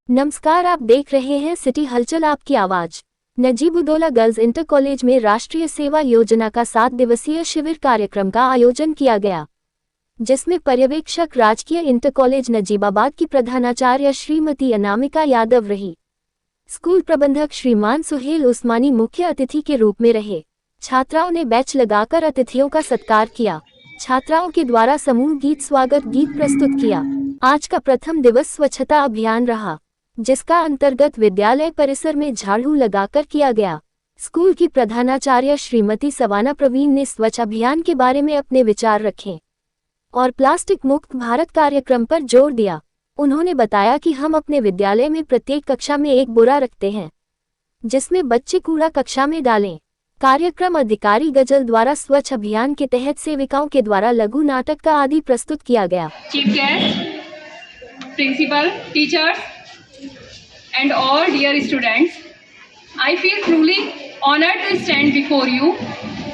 नमस्कार, आप देख रहे हैं सिटी हलचल आपकी आवाज। नजीबुद्दौला गर्ल्स इंटर कॉलेज में राष्ट्रीय सेवा योजना का 7 दिवसीय शिविर कार्यक्रम का आयोजन किया गया, जिसमें पर्यवेक्षक राजकीय इंटर कॉलेज नजीबाबाद की प्रधानाचार्य श्रीमती अनामिका यादव रही। स्कूल प्रबंधक श्रीमान सुहेल उस्मानी मुख्य अतिथि के रूप में रहे। छात्राओं ने बैच लगाकर अतिथियों का सत्कार किया। छात्राओं के द्वारा समूह गीत स्वागत गीत प्रस्तुत किया। आज का प्रथम दिवस स्वच्छता अभियान रहा, जिसका अंतर्गत विद्यालय परिसर में झाड़ू लगाकर किया गया। स्कूल की प्रधानाचार्य श्रीमती सवाना प्रवीण ने स्वच्छ अभियान के बारे में अपने विचार रखे और प्लास्टिक मुक्त भारत कार्यक्रम पर जोर दिया। उन्होंने बताया कि हम अपने विद्यालय में प्रत्येक कक्षा में एक बोरा रखते हैं, जिसमें बच्चे कूड़ा कक्षा में डालें। कार्यक्रम अधिकारी गजल द्वारा स्वच्छ अभियान के तहत सेविकाओं के द्वारा लघु नाटक का आदि प्रस्तुत किया गया। Chief guest, principal, teachers and all dear students, I feel truly honored to stand before you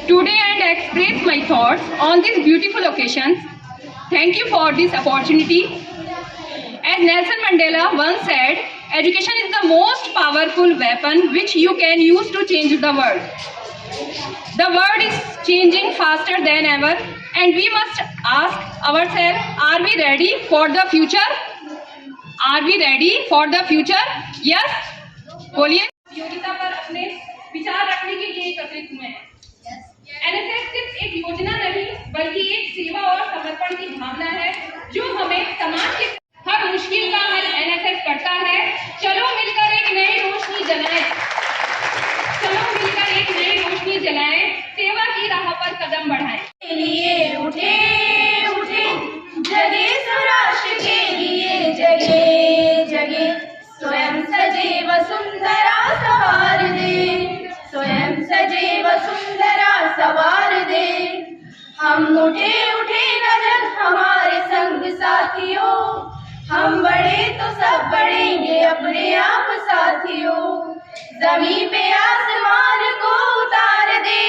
today and express my thoughts on this beautiful occasion. Thank you for this opportunity. As Nelson Mandela once said, education is the most powerful weapon which you can use to change the world. The world is changing faster than ever and we must ask ourselves, are we ready for the future? Are we ready for the future? Yes? बोलिए। योग्यता पर अपने विचार रखने के लिए एकत्रित हुए हैं। एनएसएस सिर्फ एक योजना नहीं, बल्कि एक सेवा और समर्पण की भावना है, जो हमें समाज के हर मुश्किल का हल एनएसएस करता है। चलो मिलकर एक नई रोशनी जलाएं। चलो मिलकर एक नई रोशनी जलाएं, सेवा की राह पर कदम बढ़ाएं। के लिए उठे उठे जगे स्वराष्ट्र के लिए जगे जगे, स्वयं सजे वसुंधरा सवार दे, स्वयं सजे वसुंधरा सवार दे। हम उठे उठे न जग हमारे संग साथियों, हम बढ़े तो सब बढ़ेंगे अपने आप साथियों। जमीन पे आसमान को उतार दे,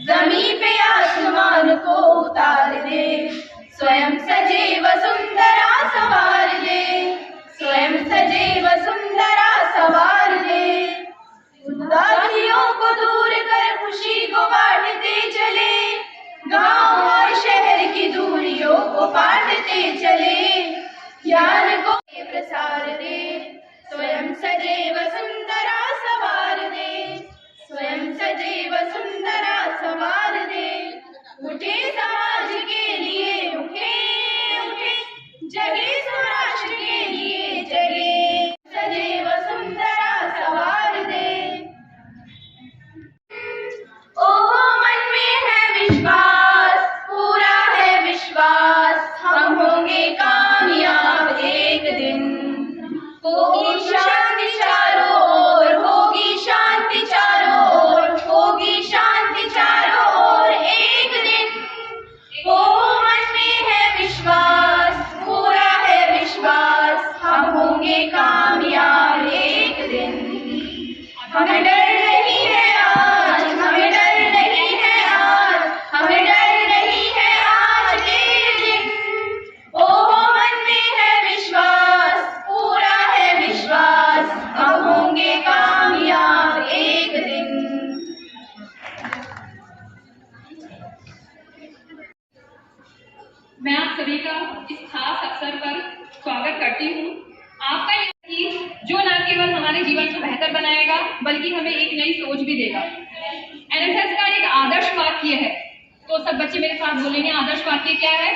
जमीन पे आसमान को उतार दे, स्वयं सजे वसुंधरा सवार दे, स्वयं सजे वसुंधरा सवार दे। उदासियों को दूर कर खुशी को बांटते चले, गांव और शहर की दूरियों को बांटते चले, ज्ञान को प्रसार दे, स्वयं सजे वसुंधरा सवार दे, स्वयं सजे वसुंधरा सवार दे। उठे समाज के लिए उठे उठे, जगे स्वराष्ट्र के लिए जगे, सजे वसुंधरा सवार दे। ओहो मन में है विश्वास, पूरा है विश्वास, हम होंगे कामयाब एक दिन। होगी शांति चारों ओर, होगी शांति चारों ओर, होगी शांति चारों ओर एक दिन। ओहो मन में है विश्वास, पूरा है विश्वास, हम होंगे कामयाब एक दिन। हमें डर नहीं है आज, हमें डर नहीं है आज, हमें डर नहीं है आज के दिन। ओहो मन में है विश्वास, पूरा है विश्वास, हम होंगे कामयाब एक दिन। मैं आप सभी का इस खास अवसर पर स्वागत करती हूँ। आपका ये गीत जो न केवल हमारे जीवन को बेहतर बनाएगा, बल्कि हमें एक नई सोच भी देगा। एनएसएस का एक आदर्श वाक्य है, तो सब बच्चे मेरे साथ बोलेंगे आदर्श वाक्य क्या है।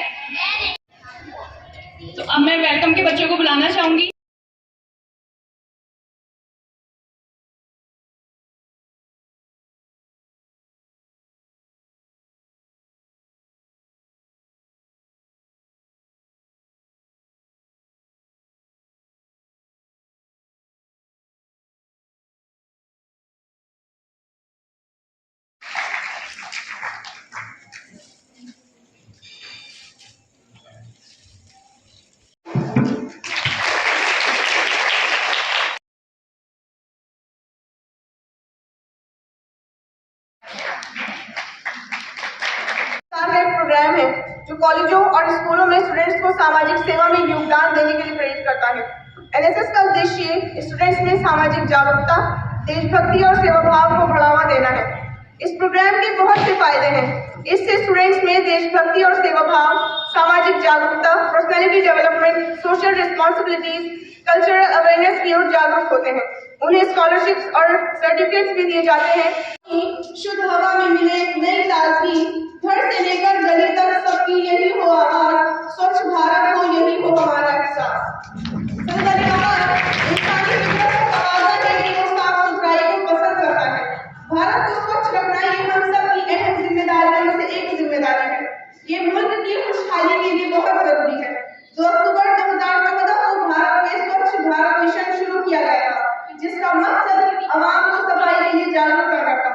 तो अब मैं वेलकम के बच्चों को बुलाना चाहूंगी। है जो कॉलेजों और स्कूलों में स्टूडेंट्स को सामाजिक सेवा में योगदान देने के लिए प्रेरित करता है। एनएसएस का उद्देश्य स्टूडेंट्स में सामाजिक जागरूकता, देशभक्ति और सेवा भाव को बढ़ावा देना है। इस प्रोग्राम के बहुत से फायदे हैं। इससे स्टूडेंट्स में देशभक्ति और सेवा भाव, सामाजिक जागरूकता, personality development, social responsibilities, cultural awareness की ओर जागरूक होते हैं। उन्हें स्कॉलरशिप्स और सर्टिफिकेट्स भी दिए जाते हैं। शुद्ध हवा में मिले नई ताजगी, घर से लेकर गली तक सबकी यही हो आवाज, स्वच्छ भारत हो यही हो हमारा एहसास। इंसानी फितरत का तकाज़ा है कि वो साफ सुथराई को पसंद करता है। भारत को स्वच्छ रखना ये हम सब की अहम जिम्मेदारियों में से एक जिम्मेदारी है। ये मुल्क की खुशहाली के लिए बहुत जरूरी है। 2 अक्टूबर 2014 को भारत में स्वच्छ भारत मिशन शुरू किया गया था, जिसका मकसद आवाम को सफाई के लिए जागरूक करना था।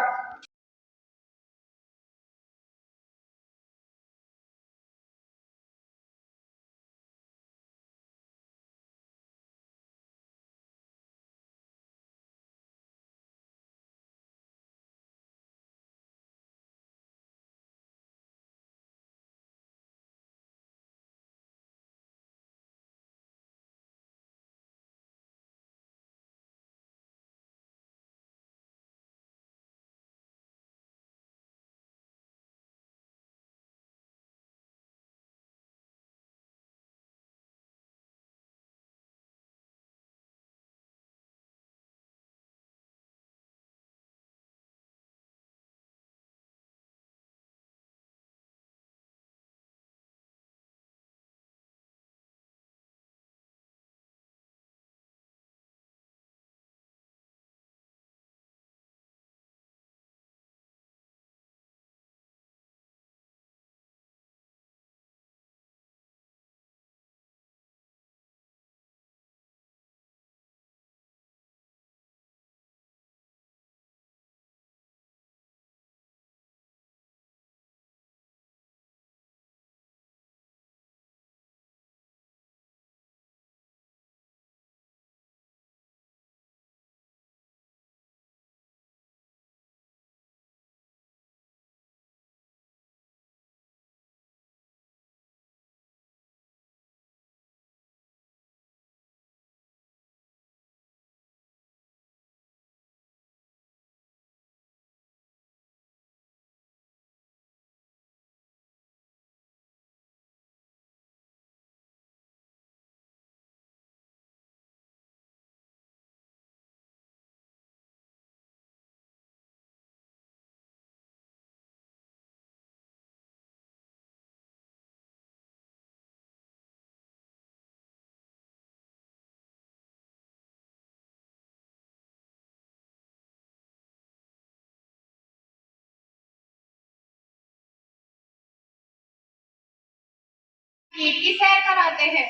ईद की सैर कराते हैं।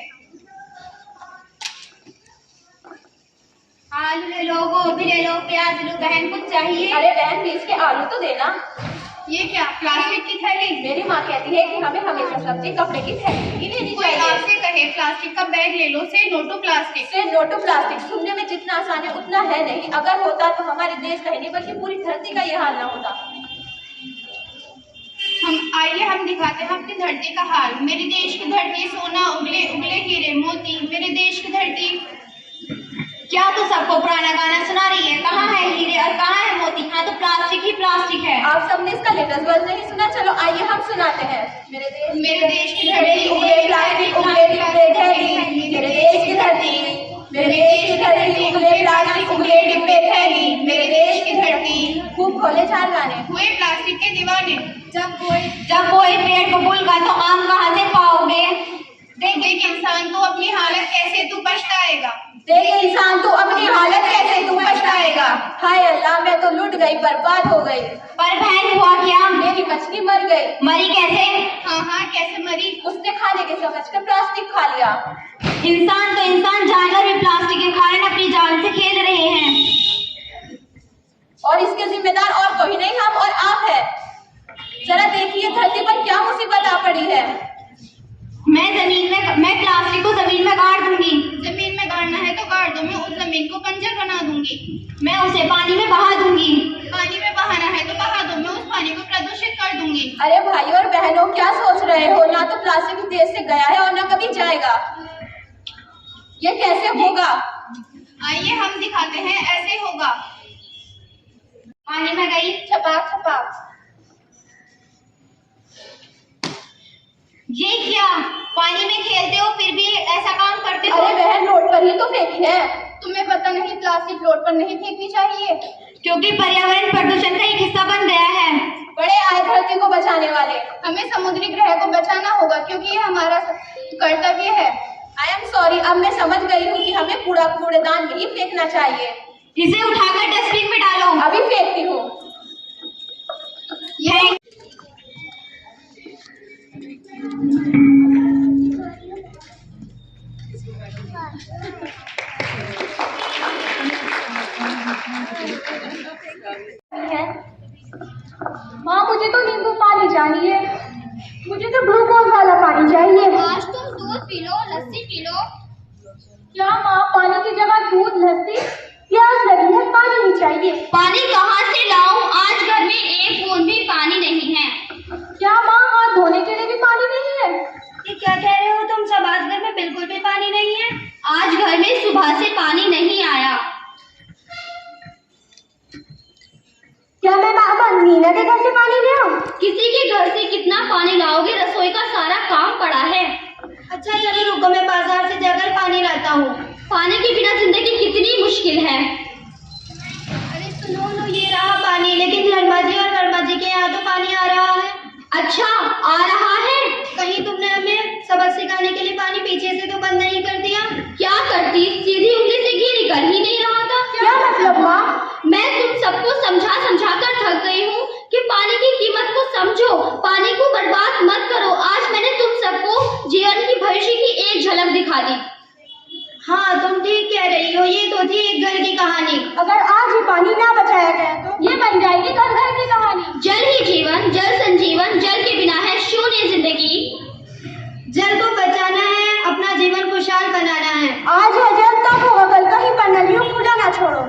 आलू ले लो, गोभी ले लो, प्याज लो। बहन कुछ चाहिए? अरे बहन प्लीज के आलू तो देना। ये क्या प्लास्टिक की थैली? मेरी माँ कहती है कि हमें हमेशा सब्जी कपड़े की थैली ही लेनी कोई चाहिए। आपसे कहे प्लास्टिक का बैग ले लो, से नो टू प्लास्टिक। से नो टू प्लास्टिक सुनने में जितना आसान है उतना है नहीं। अगर होता तो हमारे देश का ही नहीं बल्कि पूरी धरती का ये हाल ना होता। हम दिखाते हैं अपनी धरती का हाल। मेरे देश की धरती सोना उगले उगले हीरे मोती। मेरे देश की धरती। क्या तू सबको पुराना गाना सुना रही है? कहाँ है हीरे और कहाँ है मोती? हाँ तो प्लास्टिक ही प्लास्टिक है। आप सबने इसका लेटेस्ट वर्जन नहीं सुना? चलो आइए हम सुनाते हैं। मेरे देश की धरती उगले प्लास्टिक उगले डिब्बे थैली। मेरे देश की धरती, मेरे देश की धरती उगले प्लास्टिक उगले डिब्बे थैली। मेरे देश की धरती। खूब खोले 4 गाने। हुए प्लास्टिक के दीवाने। जब कोई पेड़ बबूल का तो आम कहाँ से पाओगे? देख इंसान तो अपनी हालत कैसे तू पछताएगा। देख इंसान तू अपनी हालत कैसे तू पछताएगा। हाय अल्लाह मैं तो लुट गई, बर्बाद हो गई। पर बहन हुआ क्या? मेरी मछली मर गई। मरी कैसे? हाँ कैसे मरी? उसने खाने के समझकर प्लास्टिक खा लिया। इंसान तो इंसान, जानवर भी प्लास्टिक के कारण अपनी जान से खेल रहे हैं। और इसके जिम्मेदार और कोई नहीं, हम और आप है। जरा देखिए धरती पर क्या मुसीबत आ पड़ी है। मैं प्लास्टिक को जमीन में गाड़ दूंगी। जमीन में गाड़ना है तो गाड़ दो, मैं उस जमीन को बंजर बना दूंगी। मैं उसे पानी में बहा दूंगी। पानी में बहाना है तो बहा दो, मैं उस पानी को प्रदूषित कर दूंगी। अरे भाई और बहनों, क्या सोच रहे हो? ना तो प्लास्टिक इस देश से गया है और ना कभी जाएगा। ये कैसे होगा? आइए हम दिखाते हैं, ऐसे होगा। पानी में गई, छपाक छपाक। ये क्या? पानी में खेलते हो फिर भी ऐसा काम करते हो? अरे बहन, रोड पर ही तो फेंकी है। तुम्हें पता नहीं प्लास्टिक रोड पर नहीं फेंकनी चाहिए, क्योंकि पर्यावरण प्रदूषण का एक हिस्सा बन गया है। बड़े आए धरती को बचाने वाले। हमें समुद्री ग्रह को बचाना होगा क्योंकि ये हमारा कर्तव्य है। आई एम सॉरी, अब मैं समझ गई हूँ कि हमें कूड़ेदान में ही फेंकना चाहिए। इसे उठाकर डस्टबिन में डालो। अभी फेंकती हूँ। ये माँ, मुझे तो नींबू पानी चाहिए। मुझे तो ग्लूकोज वाला पानी चाहिए। आज तुम दूध पी लो, लस्सी पी लो। क्या माँ, पानी की जगह दूध, लस्सी? प्यास लगी है, पानी ही चाहिए। पानी कहाँ से लाऊं? आज घर में एक बूंद भी पानी नहीं है। क्या माँ, हाथ धोने के लिए भी पानी नहीं है? ये क्या कह रहे हो तुम सब? आज घर में बिल्कुल भी पानी नहीं है। आज घर में सुबह से पानी नहीं आया। क्या मैं मीना के घर से पानी ले आऊं? किसी के घर से कितना पानी लाओगे? रसोई का सारा काम पड़ा है। अच्छा चलो रुको, मैं बाजार से जाकर पानी लाता हूँ। पानी के बिना जिंदगी कितनी मुश्किल है। अरे सुनो लो, ये रहा पानी, लेकिन धर्मा जी और वर्मा जी के यहाँ तो पानी आ रहा है। अच्छा आ रहा है? कहीं तुमने हमें सबक सिखाने के लिए पानी पीछे से तो बंद नहीं कर दिया? क्या करती, सीधी उंगली से घी निकल ही नहीं रहा था। क्या मतलब माँ? मैं तुम सबको समझा समझा कर थक गई हूँ कि पानी की कीमत को समझो, पानी को बर्बाद मत करो। आज मैंने तुम सबको जीवन की भविष्य की एक झलक दिखा दी। हाँ तुम ठीक कह रही हो, ये तो थी एक घर की कहानी। अगर आज ही पानी ना बचाया गया तो ये बन जाएगी घर घर की कहानी। जल ही जीवन, जल संजीवन, जल के बिना है शून्य जिंदगी। जल को बचाना है, अपना जीवन खुशहाल बनाना है। आज है जल, तब होगा कल, कहीं पर नलियों खुला ना छोड़ो।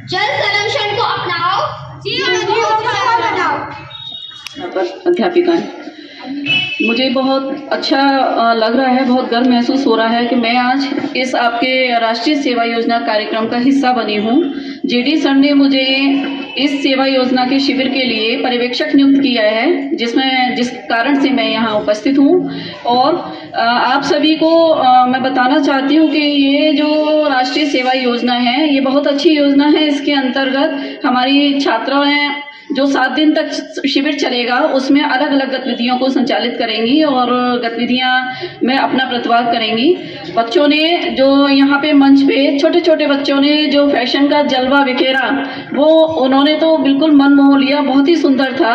जल संरक्षण को अपनाओ, जीवन को खुशहाल बनाओ। अध्यापिका, मुझे बहुत अच्छा लग रहा है, बहुत गर्व महसूस हो रहा है कि मैं आज इस आपके राष्ट्रीय सेवा योजना कार्यक्रम का हिस्सा बनी हूँ। जेडी सर ने मुझे इस सेवा योजना के शिविर के लिए पर्यवेक्षक नियुक्त किया है, जिस कारण से मैं यहाँ उपस्थित हूँ। और आप सभी को मैं बताना चाहती हूँ कि ये जो राष्ट्रीय सेवा योजना है, ये बहुत अच्छी योजना है। इसके अंतर्गत हमारी छात्राएं जो 7 दिन तक शिविर चलेगा, उसमें अलग अलग गतिविधियों को संचालित करेंगी और गतिविधियां में अपना प्रतिभाग करेंगी। बच्चों ने जो यहाँ पे मंच पे छोटे छोटे बच्चों ने जो फैशन का जलवा बिखेरा, वो उन्होंने तो बिल्कुल मन मोह लिया, बहुत ही सुंदर था।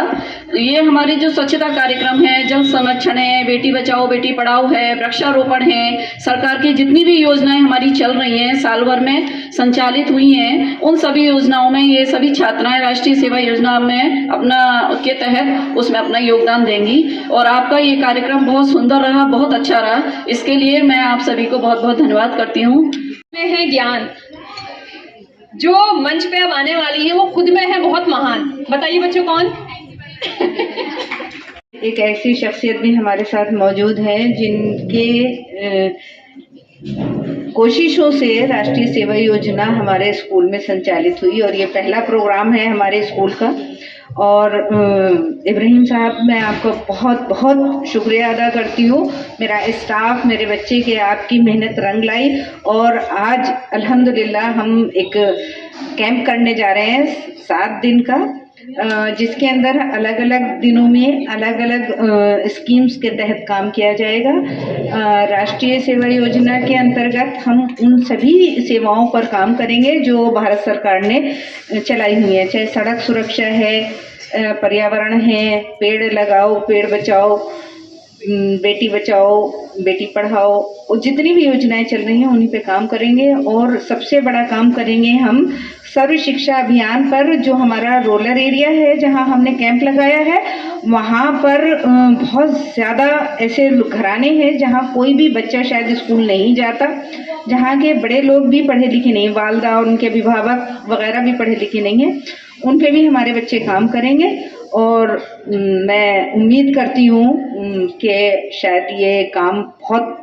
ये हमारी जो स्वच्छता कार्यक्रम है, जल संरक्षण है, बेटी बचाओ बेटी पढ़ाओ है, वृक्षारोपण है, सरकार की जितनी भी योजनाएं हमारी चल रही हैं, साल भर में संचालित हुई हैं, उन सभी योजनाओं में ये सभी छात्राएं राष्ट्रीय सेवा योजना में अपना के तहत उसमें अपना योगदान देंगी। और आपका ये कार्यक्रम बहुत सुंदर रहा, बहुत अच्छा रहा, इसके लिए मैं आप सभी को बहुत बहुत धन्यवाद करती हूँ। में है ज्ञान, जो मंच पे अब आने वाली है वो खुद में है बहुत महान। बताइए बच्चों कौन? एक ऐसी शख्सियत भी हमारे साथ मौजूद है जिनके कोशिशों से राष्ट्रीय सेवा योजना हमारे स्कूल में संचालित हुई और ये पहला प्रोग्राम है हमारे स्कूल का। और इब्राहिम साहब, मैं आपका बहुत बहुत शुक्रिया अदा करती हूँ। मेरा स्टाफ, मेरे बच्चे के आपकी मेहनत रंग लाई और आज अल्हम्दुलिल्लाह हम एक कैंप करने जा रहे हैं 7 दिन का, जिसके अंदर अलग अलग दिनों में अलग अलग स्कीम्स के तहत काम किया जाएगा। राष्ट्रीय सेवा योजना के अंतर्गत हम उन सभी सेवाओं पर काम करेंगे जो भारत सरकार ने चलाई हुई है, चाहे सड़क सुरक्षा है, पर्यावरण है, पेड़ लगाओ पेड़ बचाओ, बेटी बचाओ बेटी पढ़ाओ, और जितनी भी योजनाएं चल रही हैं उन्हीं पे काम करेंगे। और सबसे बड़ा काम करेंगे हम सर्व शिक्षा अभियान पर, जो हमारा रोलर एरिया है जहां हमने कैंप लगाया है, वहां पर बहुत ज़्यादा ऐसे घराने हैं जहां कोई भी बच्चा शायद स्कूल नहीं जाता, जहां के बड़े लोग भी पढ़े लिखे नहीं, वालदा और उनके अभिभावक वगैरह भी पढ़े लिखे नहीं हैं, उन पे भी हमारे बच्चे काम करेंगे। और मैं उम्मीद करती हूँ कि शायद ये काम बहुत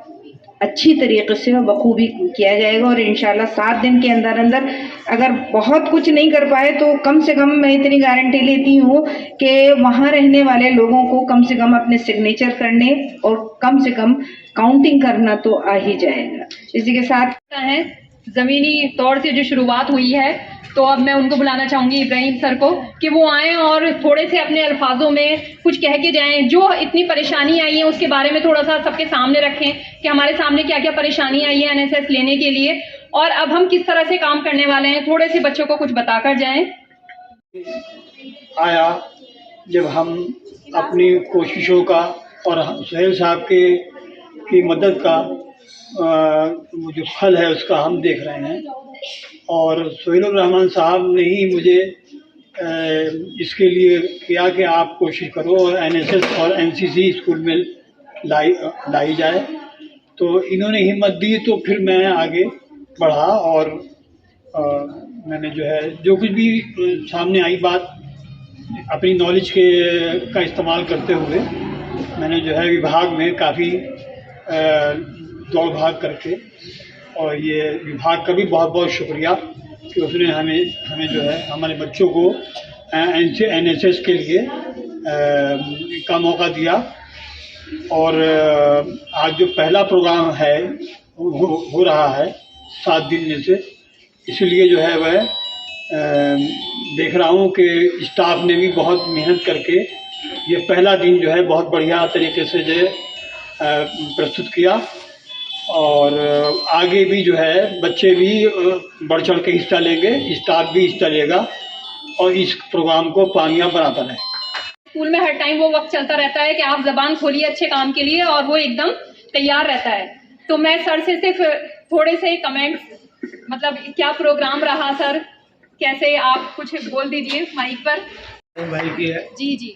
अच्छी तरीके से और बखूबी किया जाएगा और इंशाल्लाह 7 दिन के अंदर अंदर अगर बहुत कुछ नहीं कर पाए तो कम से कम मैं इतनी गारंटी लेती हूँ कि वहाँ रहने वाले लोगों को कम से कम अपने सिग्नेचर करने और कम से कम काउंटिंग करना तो आ ही जाएगा। इसी के साथ है जमीनी तौर से जो शुरुआत हुई है, तो अब मैं उनको बुलाना चाहूंगी इब्राहिम सर को कि वो आएं और थोड़े से अपने अल्फाजों में कुछ कह के जाएं, जो इतनी परेशानी आई है उसके बारे में थोड़ा सा सबके सामने रखें कि हमारे सामने क्या क्या परेशानी आई है एनएसएस लेने के लिए और अब हम किस तरह से काम करने वाले हैं, थोड़े से बच्चों को कुछ बताकर जाएं। आया जब हम अपनी कोशिशों का और सुहेल साहब की मदद का वो जो फल है उसका हम देख रहे हैं और सुहेलुर रहमान साहब ने ही मुझे इसके लिए किया कि आप कोशिश करो और एनएसएस और एनसीसी स्कूल में लाई जाए, तो इन्होंने हिम्मत दी तो फिर मैं आगे बढ़ा और मैंने जो है जो कुछ भी सामने आई बात अपनी नॉलेज का इस्तेमाल करते हुए मैंने जो है विभाग में काफ़ी दौड़ भाग करके, और ये विभाग का भी बहुत बहुत शुक्रिया कि उसने हमें जो है हमारे बच्चों को एनएसएस के लिए का मौका दिया। और आज जो पहला प्रोग्राम है हो रहा है 7 दिन में से, इसलिए जो है वह देख रहा हूँ कि स्टाफ ने भी बहुत मेहनत करके ये पहला दिन जो है बहुत बढ़िया तरीके से जो प्रस्तुत किया और आगे भी जो है बच्चे भी बढ़ चढ़ के हिस्सा लेंगे, स्टाफ भी हिस्सा लेगा और इस प्रोग्राम को कामयाब बनाता रहे। स्कूल में हर टाइम वो वक्त चलता रहता है कि आप जबान खोलिए अच्छे काम के लिए और वो एकदम तैयार रहता है। तो मैं सर से सिर्फ थोड़े से कमेंट्स, मतलब क्या प्रोग्राम रहा सर, कैसे आप कुछ बोल दीजिए माइक पर। भाई की है जी।